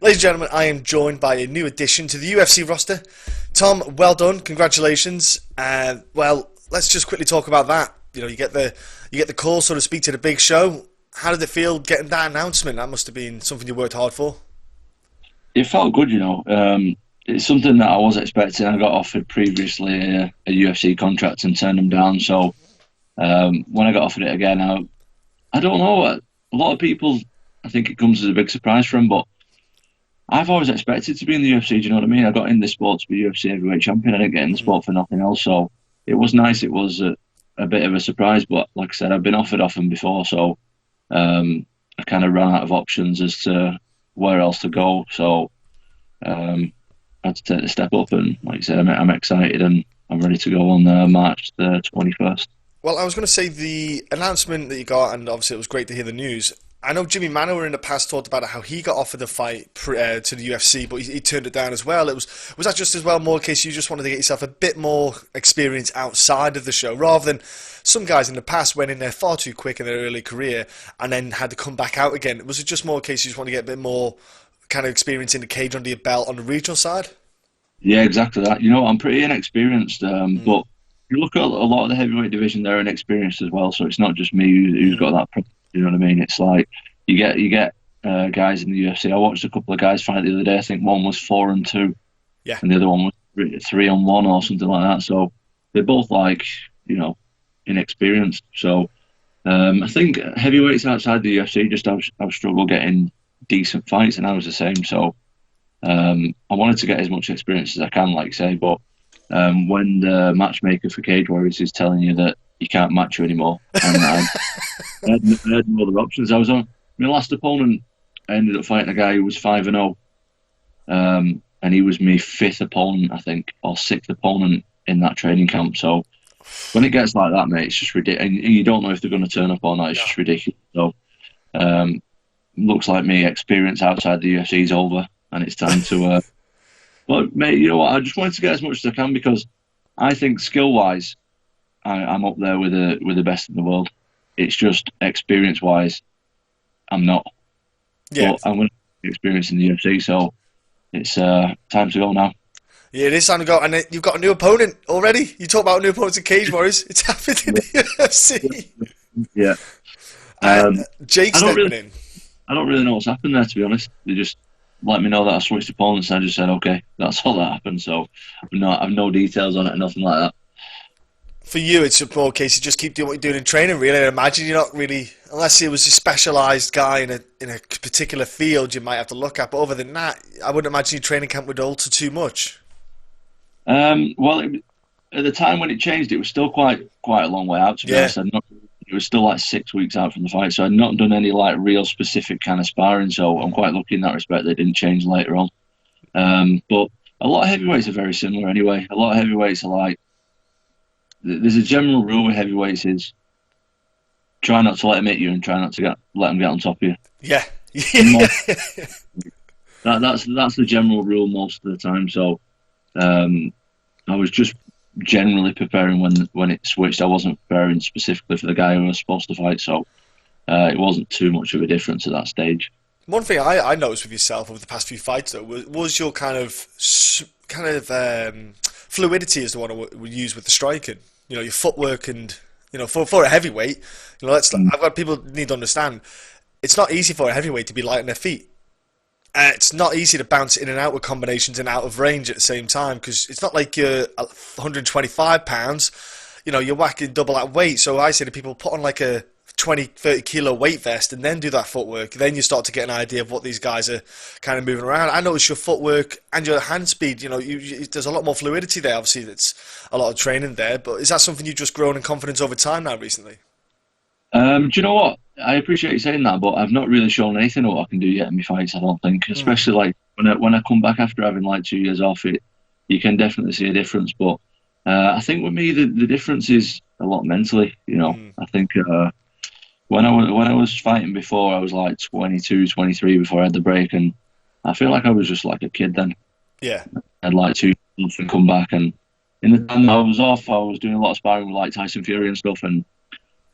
Ladies and gentlemen, I am joined by a new addition to the UFC roster. Tom, well done, congratulations. Well, let's just quickly talk about that. You get the call, so to speak, to the big show. How did it feel getting that announcement? That must have been something you worked hard for. It felt good, It's something that I was expecting. I got offered previously a UFC contract and turned them down. So when I got offered it again, I don't know. A lot of people, I think it comes as a big surprise for them, but I've always expected to be in the UFC. Do you know what I mean? I got in this sport to be UFC heavyweight champion. I didn't get in the sport for nothing else. So it was nice. It was a bit of a surprise, but like I said, I've been offered off them before, so I kind of ran out of options as to where else to go. So I had to take the step up, and like I said, I'm excited and I'm ready to go on March the 21st. Well, I was going to say the announcement that you got, and obviously it was great to hear the news. I know Jimmy Manoa in the past talked about how he got offered the fight to the UFC, but he turned it down as well. Was that just as well more in case you just wanted to get yourself a bit more experience outside of the show, rather than some guys in the past went in there far too quick in their early career and then had to come back out again? Was it just more in case you just want to get a bit more kind of experience in the cage under your belt on the regional side? Yeah, exactly that. I'm pretty inexperienced, but you look at a lot of the heavyweight division, they're inexperienced as well. So it's not just me who's got that. You know what I mean? It's like you get guys in the UFC. I watched a couple of guys fight the other day. I think one was 4-2, Yeah, and the other one was 3-1 or something like that. So they're both inexperienced. So I think heavyweights outside the UFC just I've struggled getting decent fights, and I was the same. So I wanted to get as much experience as I can, like you say. But when the matchmaker for Cage Warriors is telling you that you can't match you anymore, and I had no other options. I was on my last opponent. I ended up fighting a guy who was 5-0, and he was my fifth opponent, I think, or sixth opponent in that training camp. So when it gets like that, mate, it's just ridiculous, and you don't know if they're going to turn up or not. It's just ridiculous. So looks like my experience outside the UFC is over, and it's time to. But mate, you know what? I just wanted to get as much as I can because I think skill-wise, I'm up there with the best in the world. It's just experience-wise, I'm not. yeah. But I'm going to get experience in the UFC, so it's time to go now. Yeah, it is time to go, and you've got a new opponent already. You talk about new opponents in Cage Warriors. It's happened in the UFC. Yeah. Jake's stepping in. I don't really know what's happened there, to be honest. They just let me know that I switched opponents, and I just said, okay, that's all that happened. So I've no details on it, nothing like that. For you, it's a more case you just keep doing what you're doing in training, really. I imagine you're not really, unless he was a specialised guy in a particular field, you might have to look at. But other than that, I wouldn't imagine your training camp would alter too much. Well, at the time when it changed, it was still quite a long way out, to be honest. It was still like 6 weeks out from the fight, so I'd not done any real specific kind of sparring. So I'm quite lucky in that respect. They didn't change later on. But a lot of heavyweights are very similar anyway. A lot of heavyweights are there's a general rule with heavyweights is try not to let them hit you and try not to let them get on top of you. Yeah. That's the general rule most of the time. So I was just generally preparing when it switched. I wasn't preparing specifically for the guy who was supposed to fight, so it wasn't too much of a difference at that stage. One thing I noticed with yourself over the past few fights, though, was your kind of fluidity is the one we use with the striking. Your footwork and for a heavyweight, I've got people need to understand. It's not easy for a heavyweight to be light on their feet. It's not easy to bounce in and out with combinations and out of range at the same time because it's not like you're 125 pounds. You're whacking double that weight. So I say to people, put on like a 20, 30 kilo weight vest and then do that footwork. Then you start to get an idea of what these guys are kind of moving around. I notice your footwork and your hand speed, there's a lot more fluidity there. Obviously, that's a lot of training there. But is that something you've just grown in confidence over time now recently? Do you know what? I appreciate you saying that, but I've not really shown anything of what I can do yet in my fights, I don't think. Especially when I come back after having 2 years off, you can definitely see a difference. But I think with me, the difference is a lot mentally. I think when I was fighting before, I was 22, 23 before I had the break, and I feel like I was just like a kid then. Yeah. I had 2 months and come back, and in the time I was off, I was doing a lot of sparring with Tyson Fury and stuff, and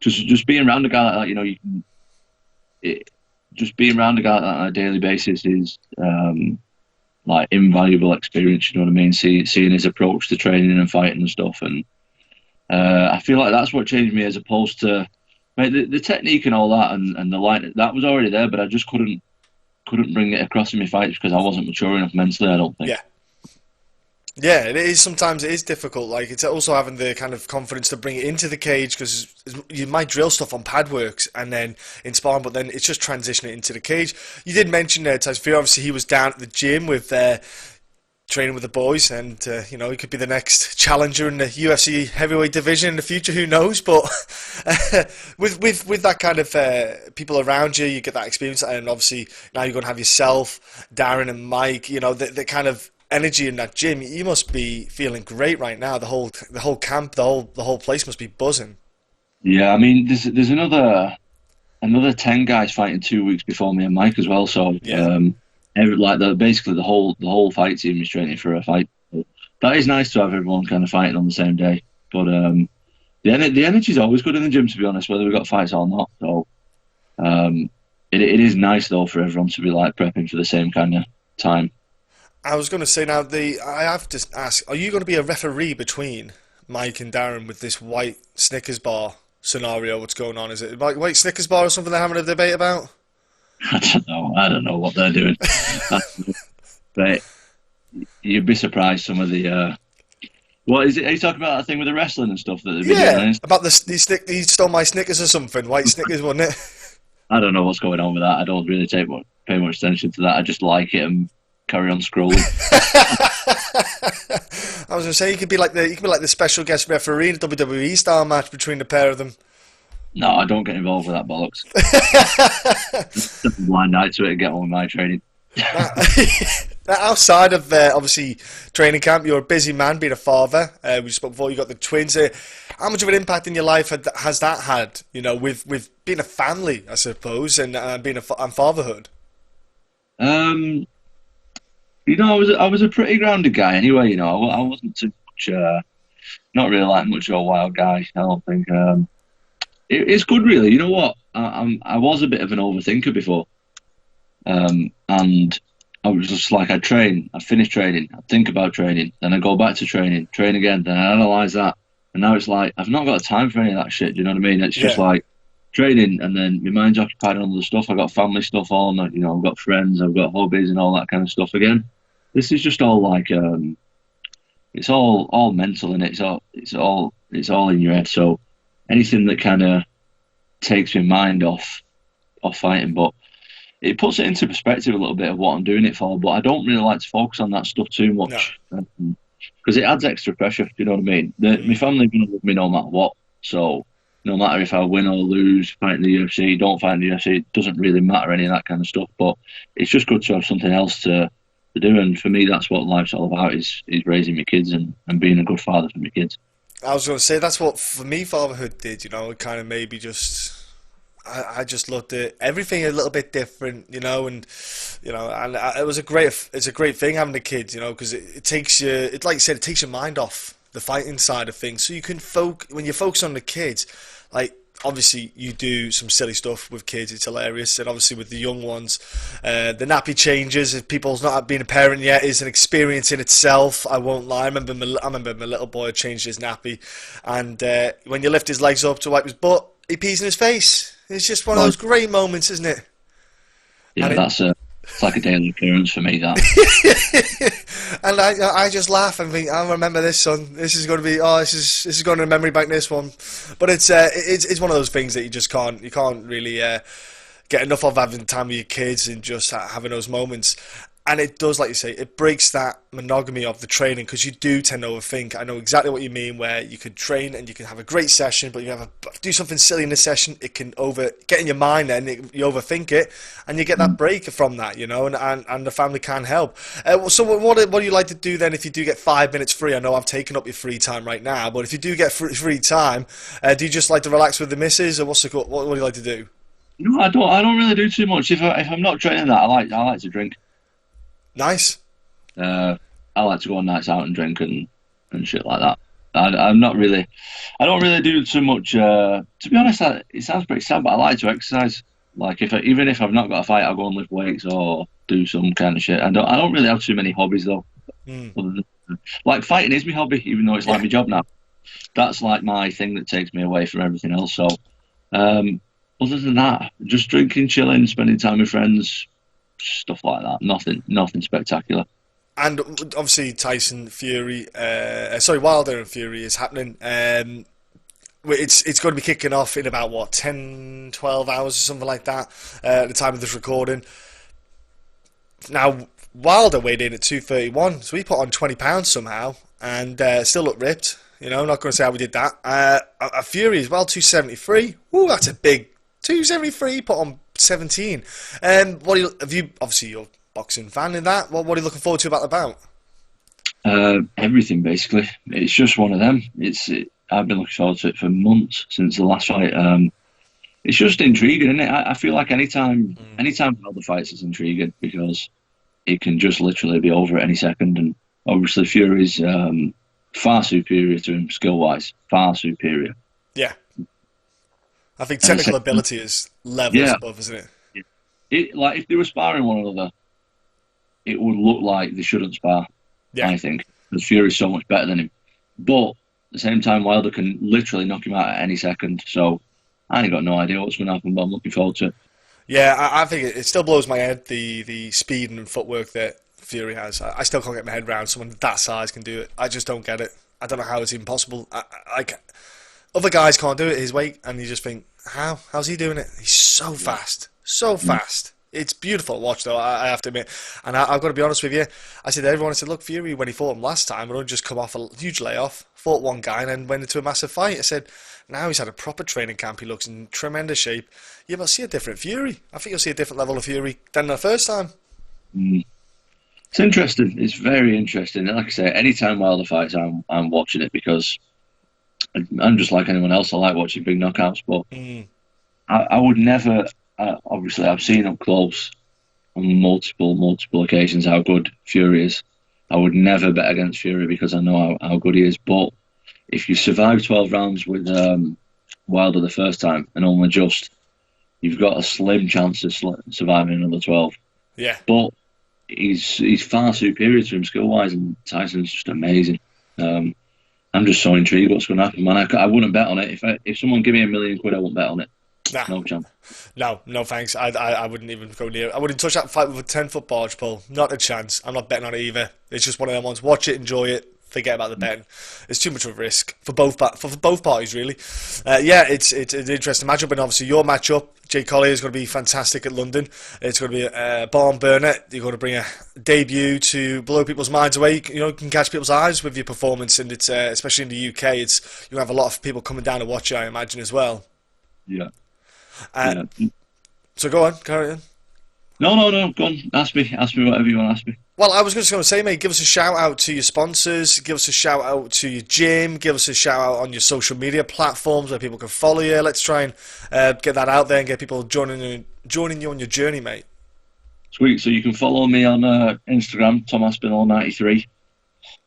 just being around a guy like that, just being around a guy like that on a daily basis is like invaluable experience. You know what I mean? Seeing his approach to training and fighting and stuff, and I feel like that's what changed me as opposed to, mate, the technique and all that and the light that was already there, but I just couldn't bring it across in my fights because I wasn't mature enough mentally, I don't think. Yeah. Yeah, it is. Sometimes it is difficult. Like, it's also having the kind of confidence to bring it into the cage, because you might drill stuff on pad works and then in sparring, but then it's just transitioning it into the cage. You did mention Tyson Fury. Obviously, he was down at the gym with training with the boys, and you know, he could be the next challenger in the UFC heavyweight division in the future. Who knows? But with that kind of people around you, you get that experience, and obviously now you're going to have yourself, Darren, and Mike. You know, the kind of energy in that gym. You must be feeling great right now. The whole camp, the whole place must be buzzing. Yeah, I mean, there's another 10 guys fighting 2 weeks before me and Mike as well. So Yeah. basically the whole fight team is training for a fight. That is nice to have everyone kind of fighting on the same day. But the energy is always good in the gym, to be honest, whether we've got fights or not. So it is nice though for everyone to be like prepping for the same kind of time. I was going to say now, I have to ask: are you going to be a referee between Mike and Darren with this white Snickers bar scenario? What's going on? Is it like white Snickers bar or something they're having a debate about? I don't know what they're doing. But you'd be surprised some of the. What is it? Are you talking about that thing with the wrestling and stuff that they've been doing? About he stole my Snickers or something. White Snickers, wasn't it? I don't know what's going on with that. I don't really pay much attention to that. I just like it and carry on scrolling. I was going to say you could be like the special guest referee in a WWE style match between the pair of them. No, I don't get involved with that bollocks. Just blind eye to it and get on with my training. Outside of obviously training camp, you're a busy man being a father. We spoke before, you got the twins. How much of an impact in your life has that had? You know, with being a family, I suppose, and being and fatherhood. You know, I was a pretty grounded guy anyway. You know, I wasn't too much, not really like much of a wild guy. I don't think. It's good, really. You know what? I was a bit of an overthinker before, and I was just like, I'd finish training, I'd think about training, then I'd go back to training, train again, then I'd analyse that, and now it's like I've not got time for any of that shit. Do you know what I mean? It's just like training, and then my mind's occupied on other stuff. I've got family stuff on, you know, I've got friends, I've got hobbies, and all that kind of stuff again. This is just all like it's all mental, and it's all in your head. So anything that kind of takes my mind off fighting, but it puts it into perspective a little bit of what I'm doing it for. But I don't really like to focus on that stuff too much because it adds extra pressure. Do you know what I mean? My family are going to love me no matter what. So no matter if I win or lose, fight in the UFC, don't fight in the UFC, it doesn't really matter, any of that kind of stuff. But it's just good to have something else to do, and for me, that's what life's all about: is raising my kids and being a good father for my kids. I was going to say that's what for me fatherhood did. You know, it kind of made me just. I just looked at everything a little bit different, you know, and it was it's a great thing having the kids, you know, because it takes you, it like you said, it takes your mind off the fighting side of things, so you can when you focus on the kids, like obviously you do some silly stuff with kids, it's hilarious, and obviously with the young ones, the nappy changes. If people's not being a parent yet, is an experience in itself. I won't lie. I remember my little boy changed his nappy, and when you lift his legs up to wipe his butt, he pees in his face. It's just one of those great moments, isn't it? Yeah, it's like a daily occurrence for me, that. And I just laugh and think, I remember this, son. This is going to be, this is going to memory bank, this one. But it's one of those things that you can't really get enough of, having time with your kids and just having those moments. And it does, like you say, it breaks that monogamy of the training, because you do tend to overthink. I know exactly what you mean, where you could train and you can have a great session, but you do something silly in the session, it can get in your mind, then you overthink it, and you get that break from that, you know, and the family can help. So what do you like to do then if you do get 5 minutes free? I know I've taken up your free time right now, but if you do get free time, do you just like to relax with the missus, or what do you like to do? No, I don't really do too much. If I'm not training that, I like to drink. Nice. I like to go on nights out and drink and shit like that. I don't really do too much. To be honest, it sounds pretty sad, but I like to exercise. Like even if I've not got a fight, I'll go and lift weights or do some kind of shit. I don't really have too many hobbies though. Mm. Other than, like fighting is my hobby, even though it's like Yeah. my job now. That's like my thing that takes me away from everything else. So, um, other than that, just drinking, chilling, spending time with friends, stuff like that. Nothing spectacular. And obviously Tyson Fury, sorry, Wilder and Fury is happening. It's going to be kicking off in about what 10, 12 hours or something like that at the time of this recording. Now Wilder weighed in at 231, so he put on 20 pounds somehow and still looked ripped. You know, not going to say how we did that. Fury as well, 273. Ooh, that's a big 273. Put on 17. Have you? Obviously, you're a boxing fan in that. What are you looking forward to about the bout? Everything basically. It's just one of them. I've been looking forward to it for months since the last fight. It's just intriguing, isn't it? I feel like anytime Wilder fights is intriguing because it can just literally be over at any second. And obviously Fury's far superior to him skill wise, far superior. Yeah, I think And technical ability is levels yeah, above, isn't it? like if they were sparring one another, it would look like they shouldn't spar. Yeah, I think because Fury's so much better than him, but at the same time Wilder can literally knock him out at any second. So I ain't got no idea what's going to happen, but I'm looking forward to it. yeah. I think it still blows my head the speed and footwork that Fury has. I still can't get my head around someone that size can do it. I just don't get it. I don't know how it's even possible. Other guys can't do it his weight, and you just think, how's he doing it? He's so fast, so fast. It's beautiful to watch, though. I have to admit, and I've got to be honest with you. I said to everyone, I said, look, Fury when he fought him last time, had only just come off a huge layoff, fought one guy, and then went into a massive fight. I said, now he's had a proper training camp. He looks in tremendous shape. You will see a different Fury. I think you'll see a different level of Fury than the first time. Mm. It's interesting. It's very interesting. And like I say, anytime Wilder fights, I'm watching it because I'm just like anyone else. I like watching big knockouts, but Mm. I would never. Obviously, I've seen up close on multiple occasions how good Fury is. I would never bet against Fury because I know how good he is. But if you survive 12 rounds with Wilder the first time and only just, you've got a slim chance of surviving another 12. Yeah. But he's far superior to him skill wise, and Tyson's just amazing. I'm just so intrigued what's going to happen, man. I wouldn't bet on it. If someone give me £1,000,000, I wouldn't bet on it. Nah. No chance. No, thanks. I wouldn't even go near it. I wouldn't touch that fight with a 10-foot barge pole. Not a chance. I'm not betting on it either. It's just one of them ones. Watch it, enjoy it, forget about the betting. It's too much of a risk for both parties, really. Yeah, it's an interesting matchup, and obviously your matchup, Jake Collier, is going to be fantastic at London. It's going to be a barn burner. You're going to bring a debut to blow people's minds away. You can catch people's eyes with your performance, and it's especially in the UK. You'll have a lot of people coming down to watch you, I imagine, as well. Yeah. Yeah. So go on, carry on. No. Go on. Ask me whatever you want to ask me. Well, I was just going to say, mate, give us a shout out to your sponsors, give us a shout out to your gym, give us a shout out on your social media platforms where people can follow you. Let's try and get that out there and get people joining you on your journey, mate. Sweet. So you can follow me on Instagram, Aspinall93.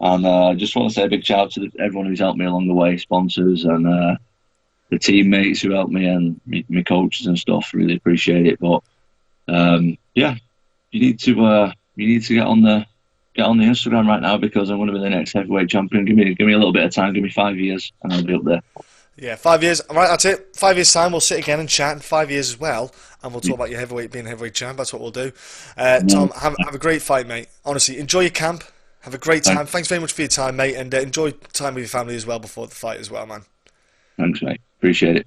And I just want to say a big shout out to everyone who's helped me along the way, sponsors and the teammates who helped me and my coaches and stuff. Really appreciate it. But yeah, you need to get on the Instagram right now because I'm going to be the next heavyweight champion. Give me a little bit of time. Give me 5 years, and I'll be up there. Yeah, 5 years. All right, that's it. 5 years time, we'll sit again and chat. In 5 years as well, and we'll talk about your being heavyweight champ. That's what we'll do. Tom, have a great fight, mate. Honestly, enjoy your camp. Have a great time. Thanks very much for your time, mate, and enjoy time with your family as well before the fight as well, man. Thanks, mate. Appreciate it.